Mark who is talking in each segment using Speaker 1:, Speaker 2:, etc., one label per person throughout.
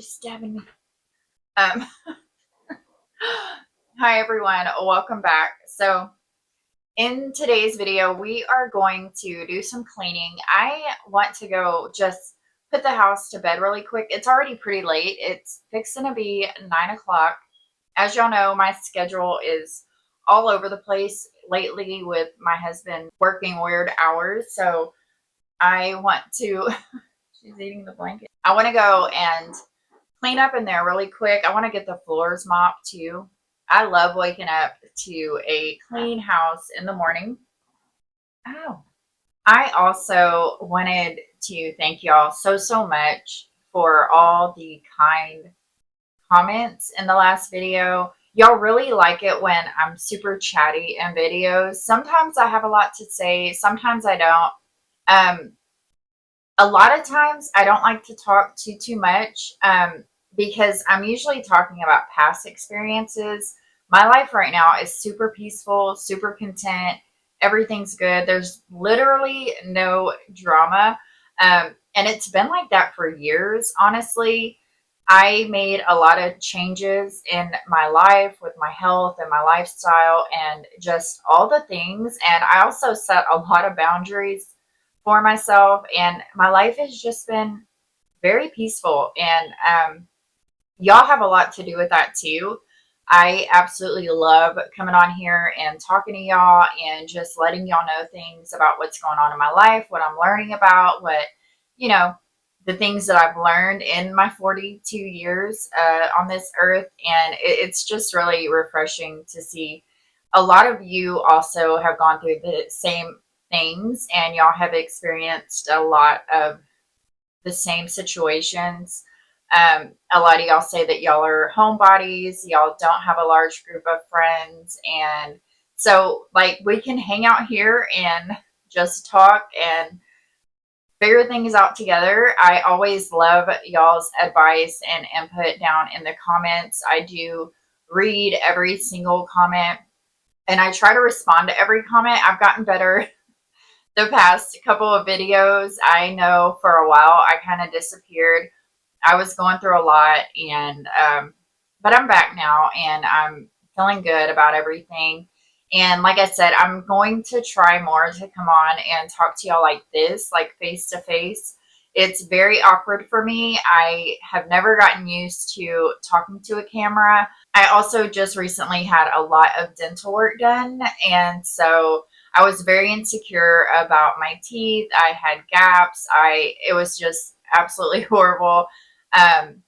Speaker 1: she's stabbing me. Um, Hi everyone, welcome back. So in today's video, we are going to do some cleaning. I want to go just put the house to bed really quick. It's already pretty late. It's fixing to be 9 o'clock. As y'all know, my schedule is all over the place lately with my husband working weird hours. So I want to, she's eating the blanket. I want to go and clean up in there really quick. I want to get the floors mopped too. I love waking up to a clean house in the morning. Oh. I also wanted to thank y'all so much for all the kind comments in the last video. Y'all really like it when I'm super chatty in videos. Sometimes I have a lot to say, sometimes I don't. A lot of times I don't like to talk too much because I'm usually talking about past experiences. My life right now is super peaceful, super content. Everything's good. There's literally no drama. And it's been like that for years, honestly. I made a lot of changes in my life with my health and my lifestyle and just all the things. And I also set a lot of boundaries for myself, and my life has just been very peaceful. And y'all have a lot to do with that too. I absolutely love coming on here and talking to y'all and just letting y'all know things about what's going on in my life, what I'm learning about, what, you know, the things that I've learned in my 42 years on this earth. And it's just really refreshing to see a lot of you also have gone through the same things and y'all have experienced a lot of the same situations. A lot of y'all say that y'all are homebodies, y'all don't have a large group of friends. And so, like, we can hang out here and just talk and figure things out together. I always love y'all's advice and input down in the comments. I do read every single comment and I try to respond to every comment. I've gotten better the past couple of videos. I know for a while I kind of disappeared. I was going through a lot, and but I'm back now and I'm feeling good about everything. And like I said, I'm going to try more to come on and talk to y'all like this, like face to face. It's very awkward for me. I have never gotten used to talking to a camera. I also just recently had a lot of dental work done, and so I was very insecure about my teeth. I had gaps. It was just absolutely horrible. Um,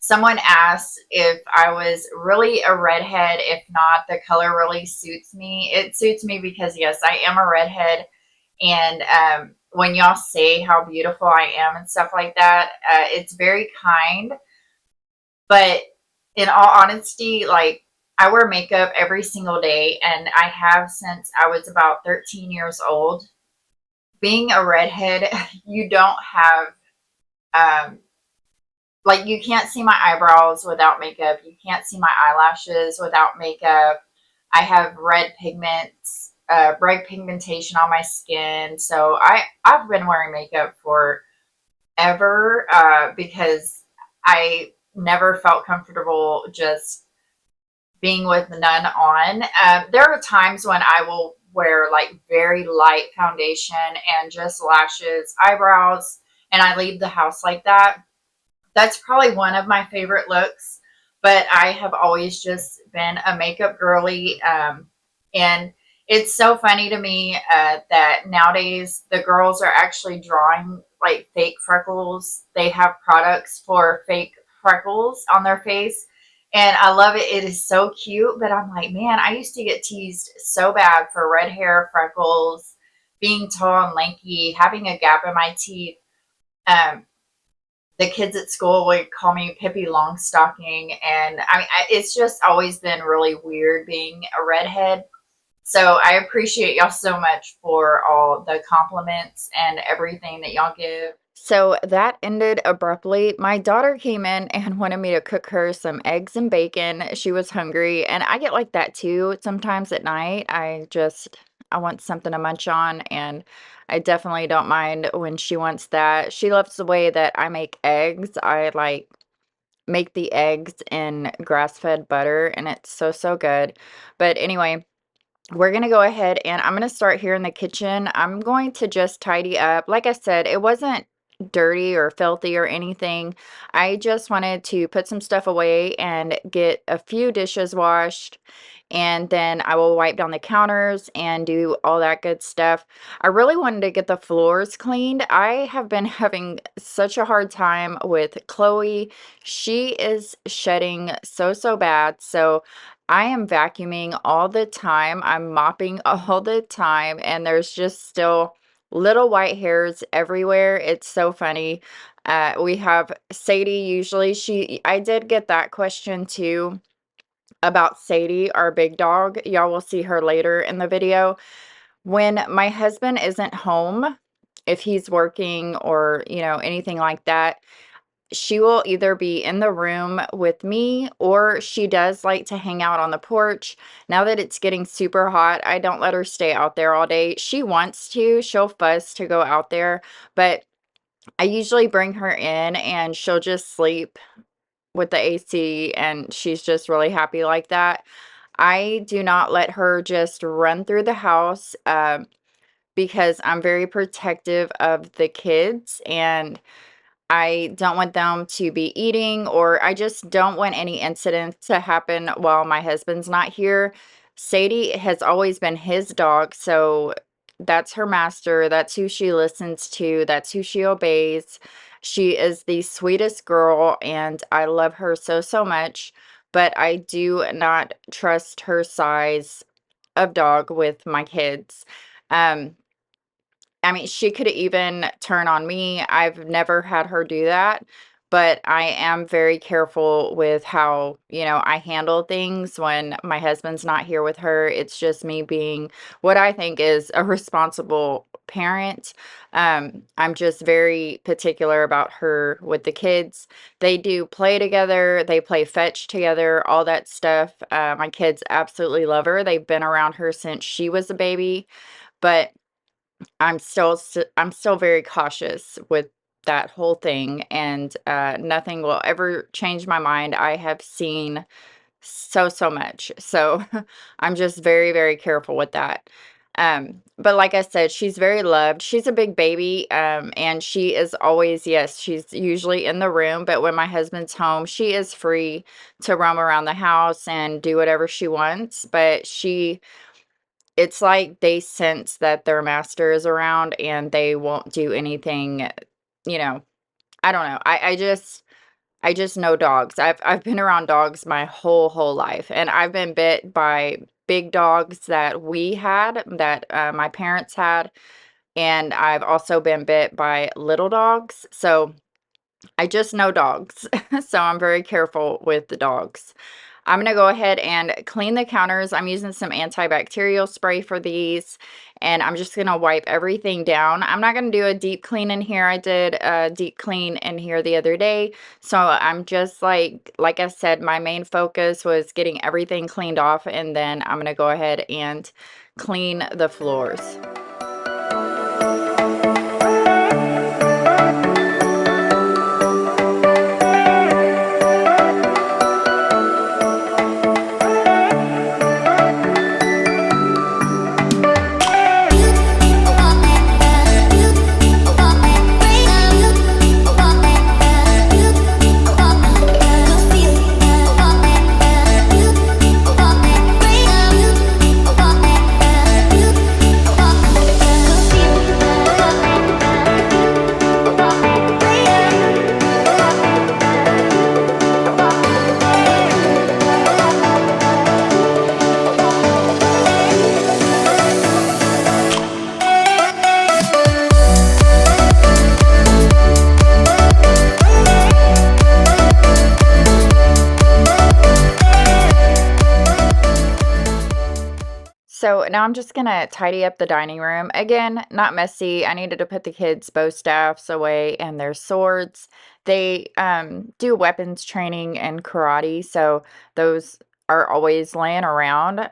Speaker 1: Someone asked if I was really a redhead. If not, the color really suits me. It suits me because, yes, I am a redhead. And when y'all say how beautiful I am and stuff like that, it's very kind. But in all honesty, like, I wear makeup every single day, and I have since I was about 13 years old. Being a redhead, you don't have um, like, you can't see my eyebrows without makeup. You can't see my eyelashes without makeup. I have red pigmentation on my skin. So I've been wearing makeup forever because I never felt comfortable just being with none on. There are times when I will wear like very light foundation and just lashes, eyebrows, and I leave the house like that. That's probably one of my favorite looks, but I have always just been a makeup girly. And it's so funny to me that nowadays the girls are actually drawing like fake freckles. They have products for fake freckles on their face. And I love it. It is so cute. But I'm like, man, I used to get teased so bad for red hair, freckles, being tall and lanky, having a gap in my teeth. Um, the kids at school would call me Pippi Longstocking, and it's just always been really weird being a redhead. So I appreciate y'all so much for all the compliments and everything that y'all give. So that ended abruptly. My daughter came in and wanted me to cook her some eggs and bacon. She was hungry, and I get like that too sometimes at night. I want something to munch on, and I definitely don't mind when she wants that. She loves the way that I make eggs. I like
Speaker 2: make the eggs in grass-fed butter, and it's so, so good. But anyway, we're gonna go ahead and I'm gonna start here in the kitchen. I'm going to just tidy up. Like I said, it wasn't dirty or filthy or anything. I just wanted to put some stuff away and get a few dishes washed, and then I will wipe down the counters and do all that good stuff. I really wanted to get the floors cleaned. I have been having such a hard time with Chloe. She is shedding so, so bad. So I am vacuuming all the time. I'm mopping all the time, and there's just still little white hairs everywhere. It's so funny. We have Sadie. Usually I did get that question too about Sadie, our big dog. Y'all will see her later in the video. When my husband isn't home, if he's working or, anything like that, she will either be in the room with me, or she does like to hang out on the porch. Now that it's getting super hot, I don't let her stay out there all day. She wants to, she'll fuss to go out there, but I usually bring her in and she'll just sleep with the AC, and she's just really happy like that. I do not let her just run through the house because I'm very protective of the kids, and I don't want them to be eating, or I just don't want any incidents to happen while my husband's not here. Sadie has always been his dog, so that's her master. That's who she listens to. That's who she obeys. She is the sweetest girl, and I love her so, so much. But I do not trust her size of dog with my kids. Um, I mean, she could even turn on me. I've never had her do that, but I am very careful with how, I handle things when my husband's not here with her. It's just me being what I think is a responsible parent. I'm just very particular about her with the kids. They do play together, they play fetch together, all that stuff. My kids absolutely love her. They've been around her since she was a baby, but I'm still very cautious with that whole thing, and nothing will ever change my mind. I have seen so, so much. So I'm just very, very careful with that. But like I said, she's very loved. She's a big baby, and she is always, yes, she's usually in the room, but when my husband's home, she is free to roam around the house and do whatever she wants. But it's like they sense that their master is around, and they won't do anything, you know, I don't know. I just know dogs. I've been around dogs my whole life, and I've been bit by big dogs that we had, that my parents had, and I've also been bit by little dogs. So I just know dogs. So I'm very careful with the dogs. I'm going to go ahead and clean the counters. I'm using some antibacterial spray for these, and I'm just going to wipe everything down. I'm not going to do a deep clean in here. I did a deep clean in here the other day. So I'm just like I said, my main focus was getting everything cleaned off, and then I'm going to go ahead and clean the floors. So now I'm just gonna tidy up the dining room. Again, not messy. I needed to put the kids' bow staffs away and their swords. They do weapons training and karate, so those are always laying around.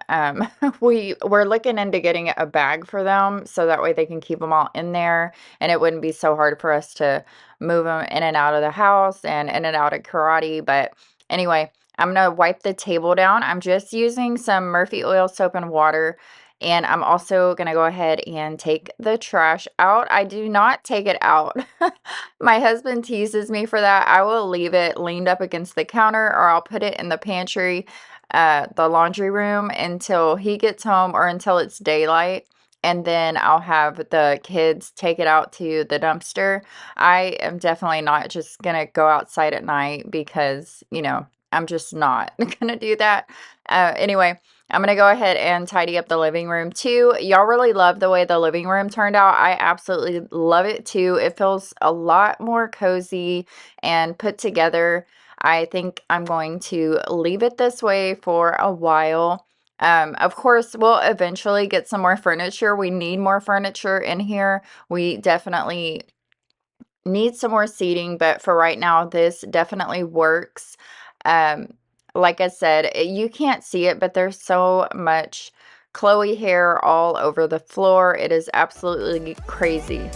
Speaker 2: We're looking into getting a bag for them so that way they can keep them all in there, and it wouldn't be so hard for us to move them in and out of the house and in and out of karate. But anyway, I'm gonna wipe the table down. I'm just using some Murphy oil soap and water. And I'm also gonna go ahead and take the trash out. I do not take it out. My husband teases me for that. I will leave it leaned up against the counter, or I'll put it in the pantry, the laundry room, until he gets home or until it's daylight. And then I'll have the kids take it out to the dumpster. I am definitely not just gonna go outside at night because, I'm just not gonna do that. Anyway, I'm gonna go ahead and tidy up the living room too. Y'all really love the way the living room turned out. I absolutely love it too. It feels a lot more cozy and put together. I think I'm going to leave it this way for a while. Of course, we'll eventually get some more furniture. We need more furniture in here. We definitely need some more seating, but for right now, this definitely works. Um, like I said, you can't see it, but there's so much Chloe hair all over the floor. It is absolutely crazy.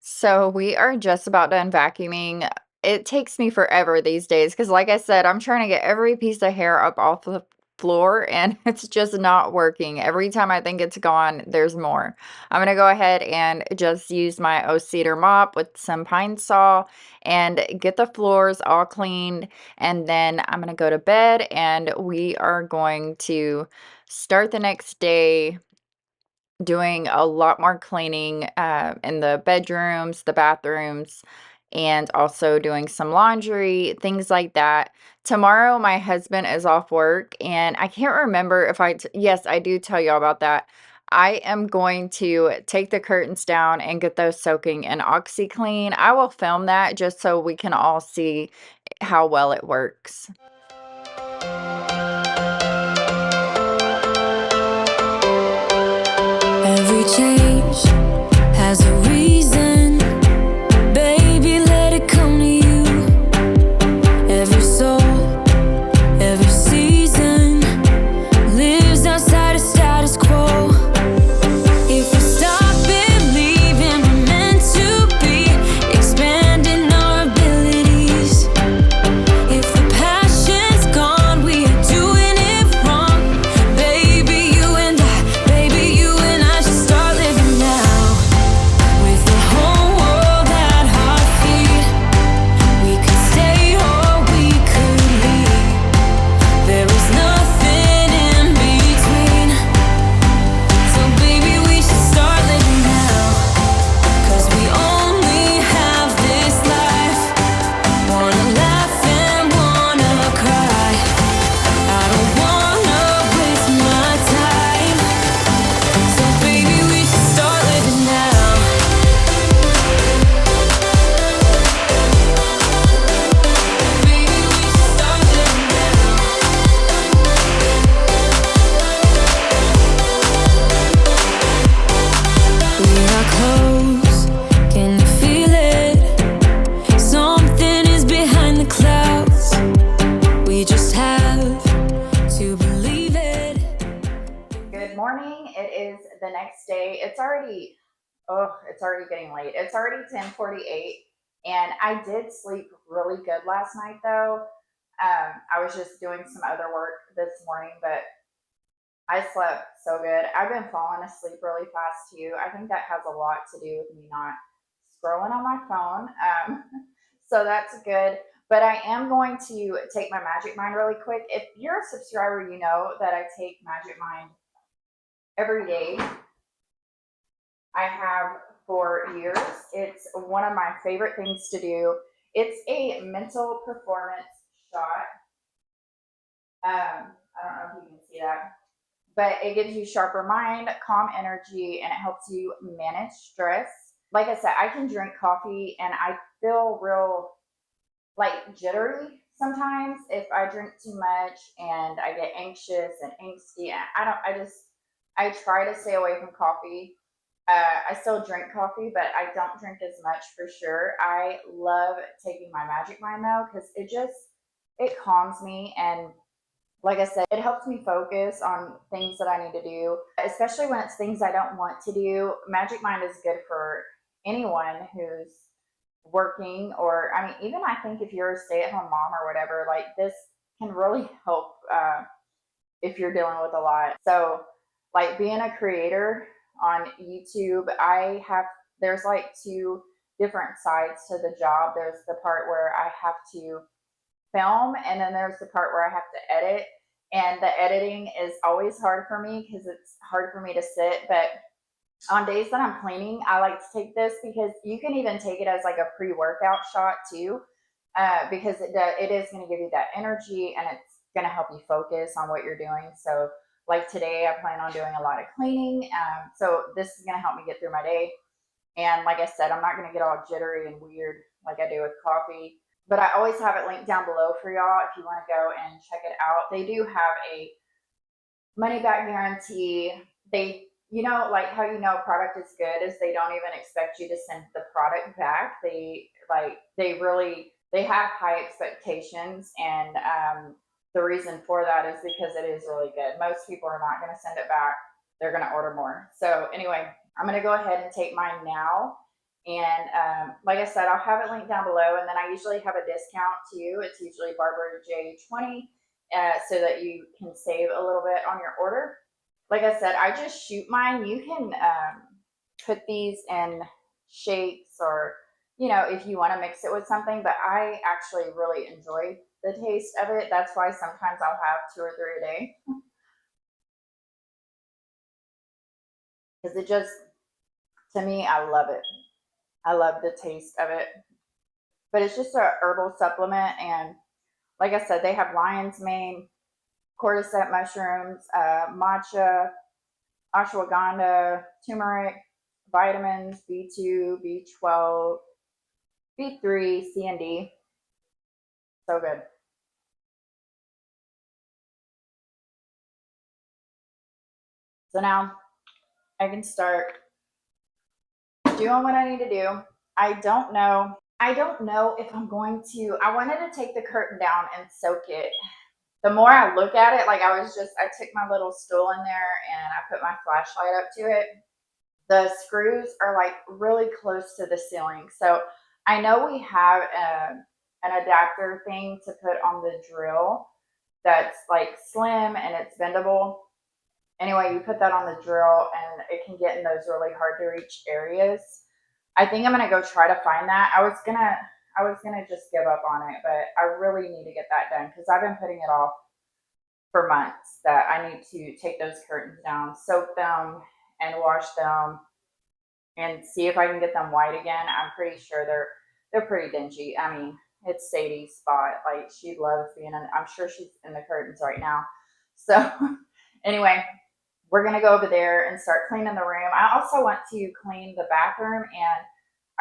Speaker 2: So we are just about done vacuuming. It takes me forever these days because, like I said, I'm trying to get every piece of hair up off the floor and it's just not working. Every time I think it's gone, there's more. I'm going to go ahead and just use my cedar mop with some pine saw and get the floors all cleaned. And then I'm going to go to bed and we are going to start the next day doing a lot more cleaning in the bedrooms, the bathrooms, and also doing some laundry, things like that. Tomorrow, my husband is off work, and I can't remember if yes, I do tell y'all about that. I am going to take the curtains down and get those soaking in OxyClean. I will film that just so we can all see how well it works.
Speaker 3: Every change has a reason, baby, let it come to you. Every soul, every season lives outside of status quo. If we stop believing we're meant to be, expanding our abilities. If the passion
Speaker 1: morning. It is the next day. It's already getting late. It's already 10:48, and I did sleep really good last night though. I was just doing some other work this morning, but I slept so good. I've been falling asleep really fast too. I think that has a lot to do with me not scrolling on my phone. So that's good. But I am going to take my Magic Mind really quick. If you're a subscriber, you know that I take Magic Mind every day. I have for years. It's one of my favorite things to do. It's a mental performance shot. I don't know if you can see that, but it gives you sharper mind, calm energy, and it helps you manage stress. Like I said, I can drink coffee and I feel real like jittery sometimes if I drink too much, and I get anxious and angsty. And I try to stay away from coffee. I still drink coffee, but I don't drink as much for sure. I love taking my Magic Mind though, because it calms me, and like I said, it helps me focus on things that I need to do, especially when it's things I don't want to do. Magic Mind is good for anyone who's working, or I mean, even I think if you're a stay-at-home mom or whatever, like this can really help if you're dealing with a lot. So, like being a creator on YouTube, there's like two different sides to the job. There's the part where I have to film, and then there's the part where I have to edit. And the editing is always hard for me because it's hard for me to sit. But on days that I'm cleaning, I like to take this, because you can even take it as like a pre-workout shot too, because it is going to give you that energy, and it's going to help you focus on what you're doing. So like today, I plan on doing a lot of cleaning. So this is going to help me get through my day. And like I said, I'm not going to get all jittery and weird like I do with coffee. But I always have it linked down below for y'all if you want to go and check it out. They do have a money back guarantee. Like how you know a product is good is they don't even expect you to send the product back. They have high expectations, and the reason for that is because it is really good. Most people are not going to send it back. They're going to order more. So anyway, I'm going to go ahead and take mine now. And like I said, I'll have it linked down below. And then I usually have a discount too. It's usually Barbara J20, so that you can save a little bit on your order. Like I said, I just shoot mine. You can put these in shakes, or if you want to mix it with something. But I actually really enjoy the taste of it. That's why sometimes I'll have 2 or 3 a day, because to me, I love it. I love the taste of it. But it's just a herbal supplement, and like I said, they have lion's mane, cordyceps mushrooms, matcha, ashwagandha, turmeric, vitamins B2, B12, B3, C, and D. So good. So now I can start doing what I need to do. I don't know if I'm going to. I wanted to take the curtain down and soak it. The more I look at it, like I took my little stool in there and I put my flashlight up to it. The screws are like really close to the ceiling. So I know we have an adapter thing to put on the drill that's like slim and it's bendable. Anyway, you put that on the drill and it can get in those really hard to reach areas. I think I'm gonna go try to find that. I was gonna just give up on it, but I really need to get that done, because I've been putting it off for months, that I need to take those curtains down, soak them, and wash them, and see if I can get them white again. I'm pretty sure they're pretty dingy. I mean, it's Sadie's spot. Like, she loves being in. I'm sure she's in the curtains right now. So anyway, we're gonna go over there and start cleaning the room. I also want to clean the bathroom, and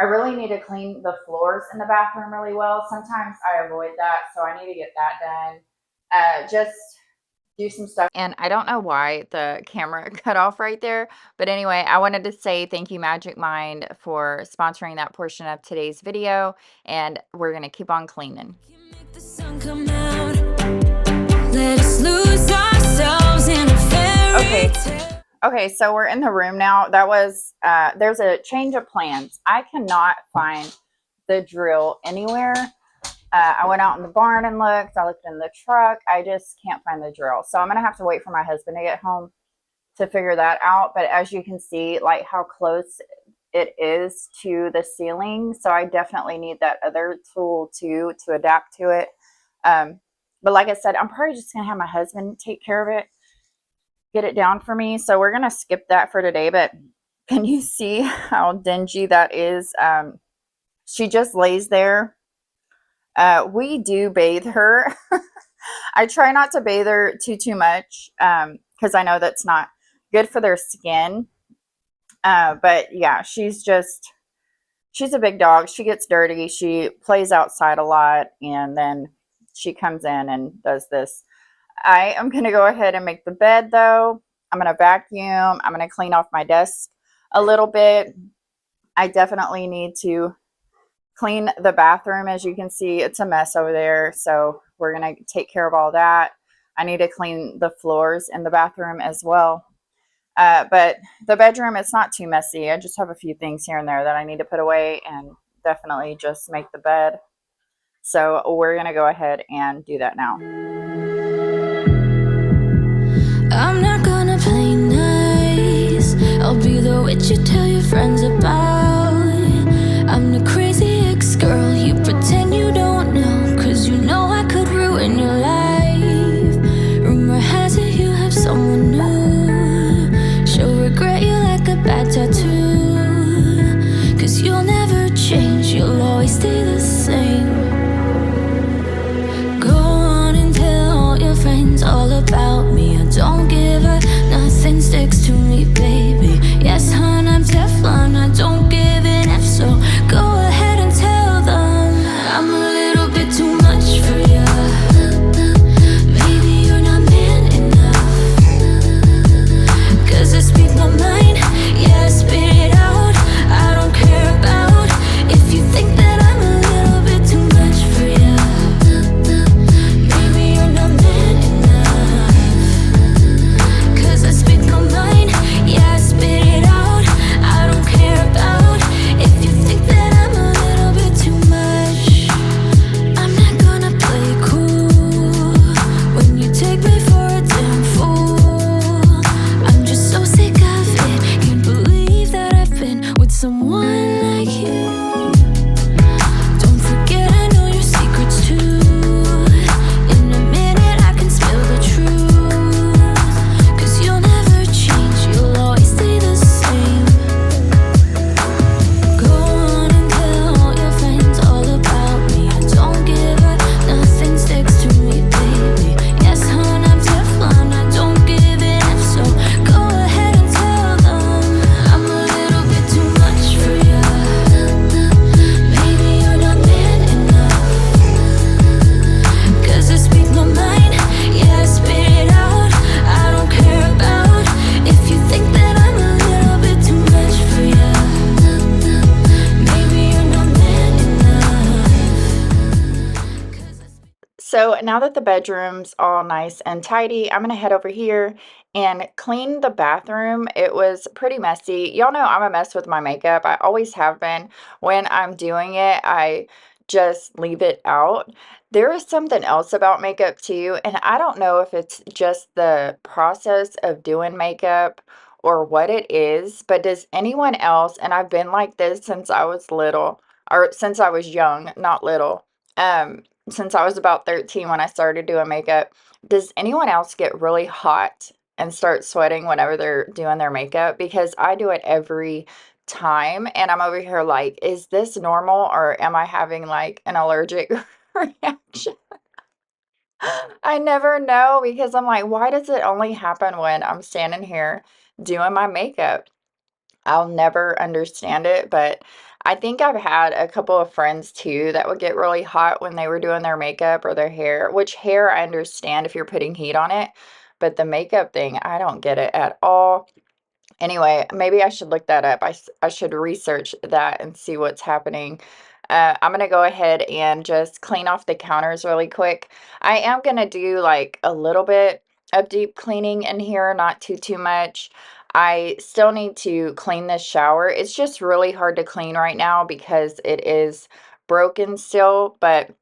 Speaker 1: I really need to clean the floors in the bathroom really well. Sometimes I avoid that, so I need to get that done. Just do some stuff.
Speaker 2: And I don't know why the camera cut off right there. But anyway, I wanted to say thank you, Magic Mind, for sponsoring that portion of today's video. And we're going to keep on cleaning.
Speaker 3: Make the sun come out. Let us lose ourselves in a fairy tale.
Speaker 1: Okay, so we're in the room now. That was, there's a change of plans. I cannot find the drill anywhere. I went out in the barn and looked. I looked in the truck. I just can't find the drill. So I'm going to have to wait for my husband to get home to figure that out. But as you can see, like how close it is to the ceiling. So I definitely need that other tool too to adapt to it. But like I said, I'm probably just going to have my husband take care of it, get it down for me. So we're going to skip that for today. But can you see how dingy that is? She just lays there. We do bathe her. I try not to bathe her too much because I know that's not good for their skin. But yeah, she's a big dog. She gets dirty. She plays outside a lot, and then she comes in and does this. I am going to go ahead and make the bed, though. I'm going to vacuum. I'm going to clean off my desk a little bit. I definitely need to clean the bathroom. As you can see, it's a mess over there. So we're going to take care of all that. I need to clean the floors in the bathroom as well. But the bedroom, it's not too messy. I just have a few things here and there that I need to put away and definitely just make the bed. So we're going to go ahead and do that now.
Speaker 3: I'm not gonna play nice. I'll be the witch you tell your friends about. I'm the crazy ex-girl you pretend you don't know, 'cause you know I could ruin your life. Rumor has it you have someone new. She'll regret you like a bad tattoo, 'cause you'll never change, you'll always stay the same. Go on and tell all your friends all about me. I don't give a nothing sticks to me, baby. Yes, hon, I'm Teflon, I don't give an F, so go ahead and tell them I'm a little bit too much for ya. Maybe you're not man enough, 'cause I speak my mind, yeah, I spit it out. I don't care about if you think that I'm a little bit too much for ya. Maybe you're not man enough, 'cause I speak my mind, yeah, I spit it out. I don't care about if you think that I'm a little bit too much. I'm not gonna play cool when you take me for a damn fool. I'm just so sick of it. Can't believe that I've been with someone like you. Don't forget I know your secrets too. In a minute I can spill the truth, 'cause you'll never change, you'll always stay the same. Go on and tell all your friends all about me. I don't give a nothing sticks to me, baby. Yes, hon, I'm Teflon, I don't give an F, so go ahead and tell them I'm a little bit too much for ya. Maybe you're not man enough, 'cause I speak my mind, yeah, I spit it out. I don't care about if you think that I'm a little bit too much for ya. Maybe you're not man enough, 'cause I speak.
Speaker 2: So now that the bedroom's all nice and tidy, I'm going to head over here and clean the bathroom. It was pretty messy. Y'all know I'm a mess with my makeup. I always have been. When I'm doing it, I just leave it out. There is something else about makeup too, and I don't know if it's just the process of doing makeup or what it is, but does anyone else, and I've been like this since I was little, or since I was young, not little, since I was about 13 when I started doing makeup. Does anyone else get really hot and start sweating whenever they're doing their makeup? Because I do it every time, and I'm over here like, is this normal or am I having like an allergic reaction? I never know because I'm like, why does it only happen when I'm standing here doing my makeup? I'll never understand it, but I think I've had a couple of friends too that would get really hot when they were doing their makeup or their hair, which hair I understand if you're putting heat on it, but the makeup thing, I don't get it at all. Anyway, maybe I should look that up. I should research that and see what's happening. I'm going to go ahead and just clean off the counters really quick. I am going to do like a little bit of deep cleaning in here, not too much. I still need to clean this shower. It's just really hard to clean right now because it is broken still, but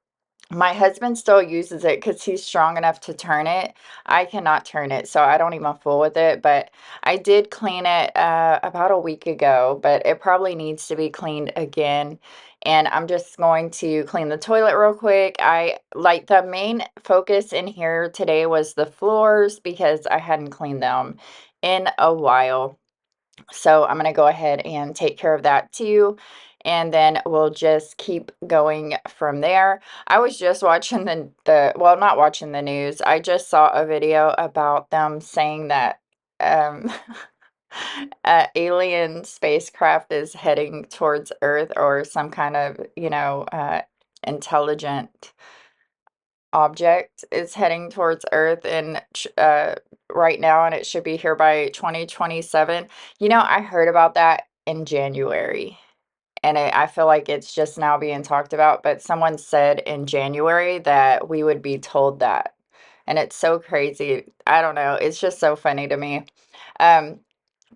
Speaker 2: my husband still uses it because he's strong enough to turn it. I cannot turn it, so I don't even fool with it, but I did clean it about a week ago, but it probably needs to be cleaned again. And I'm just going to clean the toilet real quick. The main focus in here today was the floors because I hadn't cleaned them in a while. So I'm going to go ahead and take care of that too. And then we'll just keep going from there. I was just watching well, not watching the news. I just saw a video about them saying that um, alien spacecraft is heading towards Earth, or some kind of, intelligent object is heading towards Earth, and right now, and it should be here by 2027. I heard about that in January, and I feel like it's just now being talked about, but someone said in January that we would be told that. And it's so crazy. I don't know. It's just so funny to me. Um,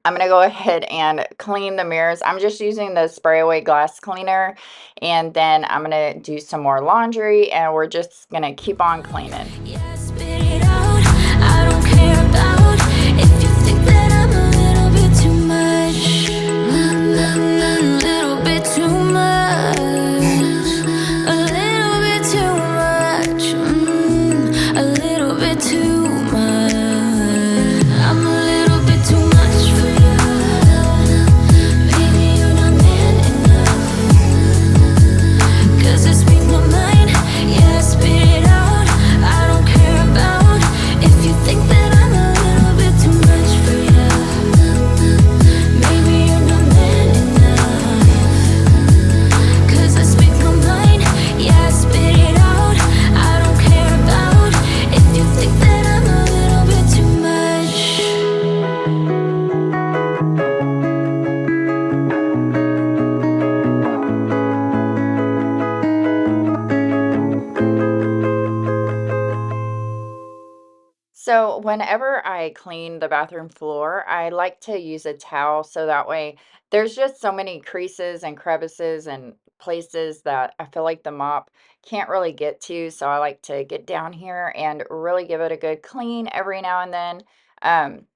Speaker 2: I'm going to go ahead and clean the mirrors. I'm just using the spray away glass cleaner, and then I'm going to do some more laundry, and we're just going to keep on cleaning.
Speaker 3: Yeah, spit it out. I don't care about if you think that I'm a little bit too much. A little bit too much. A little bit too much. A little bit too much. I'm a little bit too much for you. Maybe you're not man enough. 'Cause I speak my mind. Yeah, spit it out. I don't care about if you think that I'm a little bit too much for you. Maybe you're not man enough. 'Cause I speak my mind. Yeah, spit it out. I don't care about if you think that I'm a little bit too much.
Speaker 2: So whenever I clean the bathroom floor, I like to use a towel, so that way there's just so many creases and crevices and places that I feel like the mop can't really get to. So I like to get down here and really give it a good clean every now and then. Um,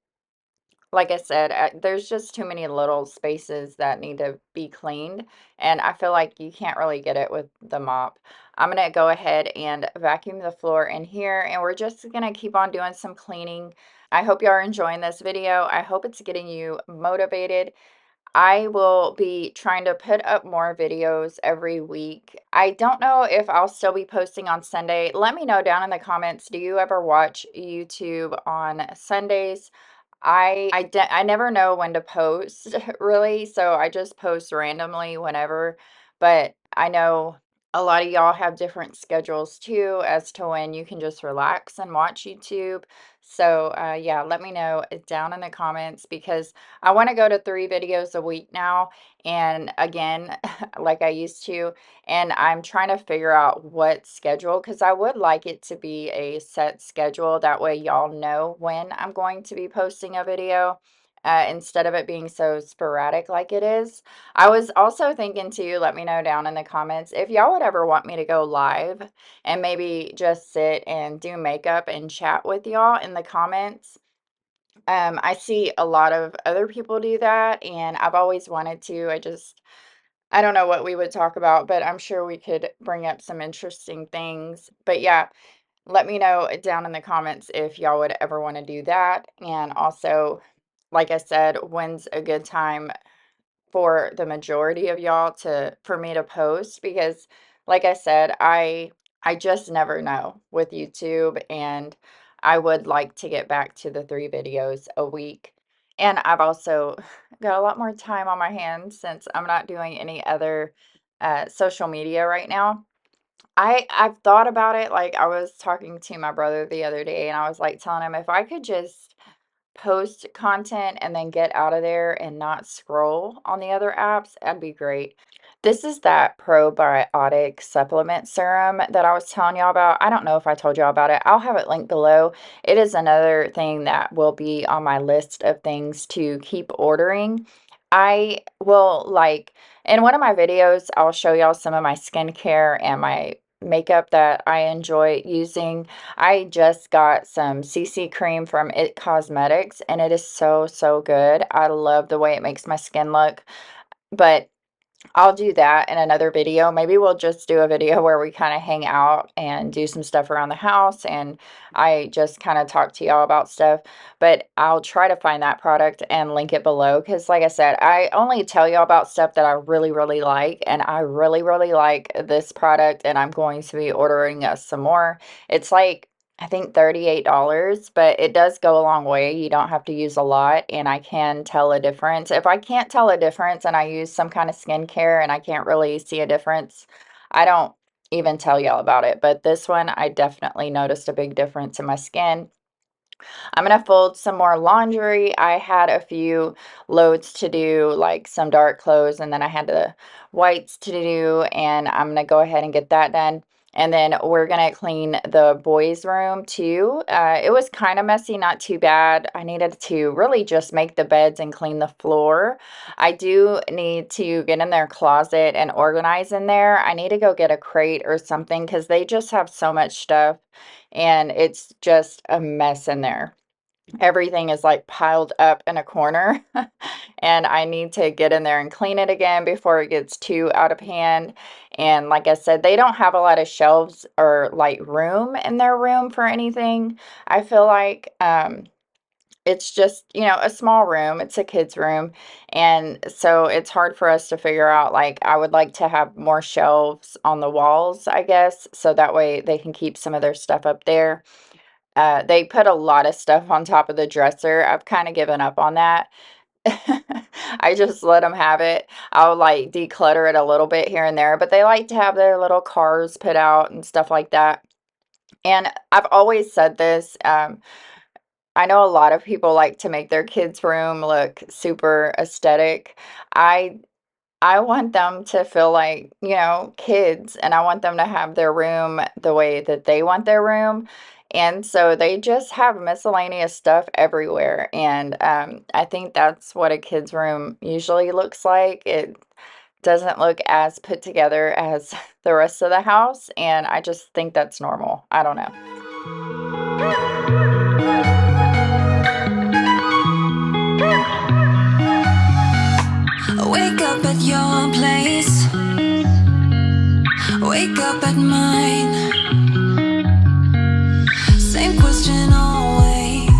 Speaker 2: like I said, there's just too many little spaces that need to be cleaned, and I feel like you can't really get it with the mop. I'm going to go ahead and vacuum the floor in here, and we're just going to keep on doing some cleaning. I hope you are enjoying this video. I hope it's getting you motivated. I will be trying to put up more videos every week. I don't know if I'll still be posting on Sunday. Let me know down in the comments. Do you ever watch YouTube on Sundays? I never know when to post really, so I just post randomly whenever. But I know a lot of y'all have different schedules too as to when you can just relax and watch YouTube. So yeah, let me know down in the comments, because I want to go to 3 videos a week now. And again, like I used to, and I'm trying to figure out what schedule, because I would like it to be a set schedule. That way y'all know when I'm going to be posting a video, instead of it being so sporadic like it is. I was also thinking too, let me know down in the comments if y'all would ever want me to go live and maybe just sit and do makeup and chat with y'all in the comments. I see a lot of other people do that, and I've always wanted to. I don't know what we would talk about, but I'm sure we could bring up some interesting things. But yeah, let me know down in the comments if y'all would ever want to do that. And also, like I said, when's a good time for the majority of y'all for me to post, because like I said, I just never know with YouTube, and I would like to get back to the 3 videos a week. And I've also got a lot more time on my hands since I'm not doing any other social media right now. I've thought about it. Like, I was talking to my brother the other day, and I was like telling him if I could just post content and then get out of there and not scroll on the other apps, that'd be great. This is that probiotic supplement serum that I was telling y'all about. I don't know if I told y'all about it. I'll have it linked below. It is another thing that will be on my list of things to keep ordering. I will, like, in one of my videos, I'll show y'all some of my skincare and my makeup that I enjoy using. I just got some CC cream from It Cosmetics, and it is so, so good. I love the way it makes my skin look. But I'll do that in another video. Maybe we'll just do a video where we kind of hang out and do some stuff around the house, and I just kind of talk to y'all about stuff. But I'll try to find that product and link it below, because like I said, I only tell y'all about stuff that I really, really like, and I really, really like this product, and I'm going to be ordering us some more. It's like, I think $38, but it does go a long way. You don't have to use a lot, and I can tell a difference. If I can't tell a difference and I use some kind of skincare and I can't really see a difference, I don't even tell y'all about it. But this one, I definitely noticed a big difference in my skin. I'm going to fold some more laundry. I had a few loads to do, like some dark clothes, and then I had the whites to do, and I'm going to go ahead and get that done. And then we're going to clean the boys' room too. It was kind of messy, not too bad. I needed to really just make the beds and clean the floor. I do need to get in their closet and organize in there. I need to go get a crate or something, because they just have so much stuff and it's just a mess in there. Everything is like piled up in a corner and I need to get in there and clean it again before it gets too out of hand. And like I said, they don't have a lot of shelves or like room in their room for anything. I feel like it's just, you know, a small room. It's a kid's room. And so it's hard for us to figure out, like, I would like to have more shelves on the walls, I guess, so that way they can keep some of their stuff up there. They put a lot of stuff on top of the dresser. I've kind of given up on that. I just let them have it. I'll like declutter it a little bit here and there, but they like to have their little cars put out and stuff like that. And I've always said this, I know a lot of people like to make their kids' room look super aesthetic. I I want them to feel like, you know, kids, and I want them to have their room the way that they want their room. And so they just have miscellaneous stuff everywhere. And I think that's what a kid's room usually looks like. It doesn't look as put together as the rest of the house. And I just think that's normal. I don't know.
Speaker 3: Wake up at your place, wake up at mine. Same question always.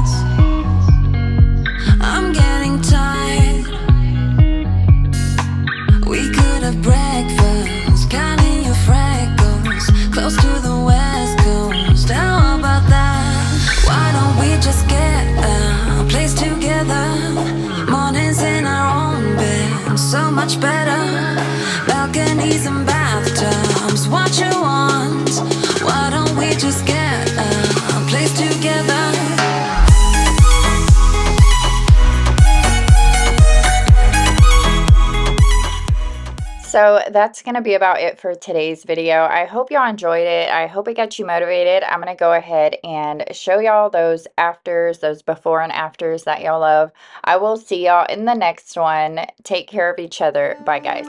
Speaker 3: I'm getting tired. We could have breakfast, counting your freckles, close to the west coast. How about that? Why don't we just get a place together? Mornings in our own bed, so much better. Balconies and bathtubs, what you want? Why don't we just get a place together?
Speaker 2: So that's going to be about it for today's video. I hope y'all enjoyed it. I hope it got you motivated. I'm going to go ahead and show y'all those afters, those before and afters that y'all love. I will see y'all in the next one. Take care of each other. Bye, guys.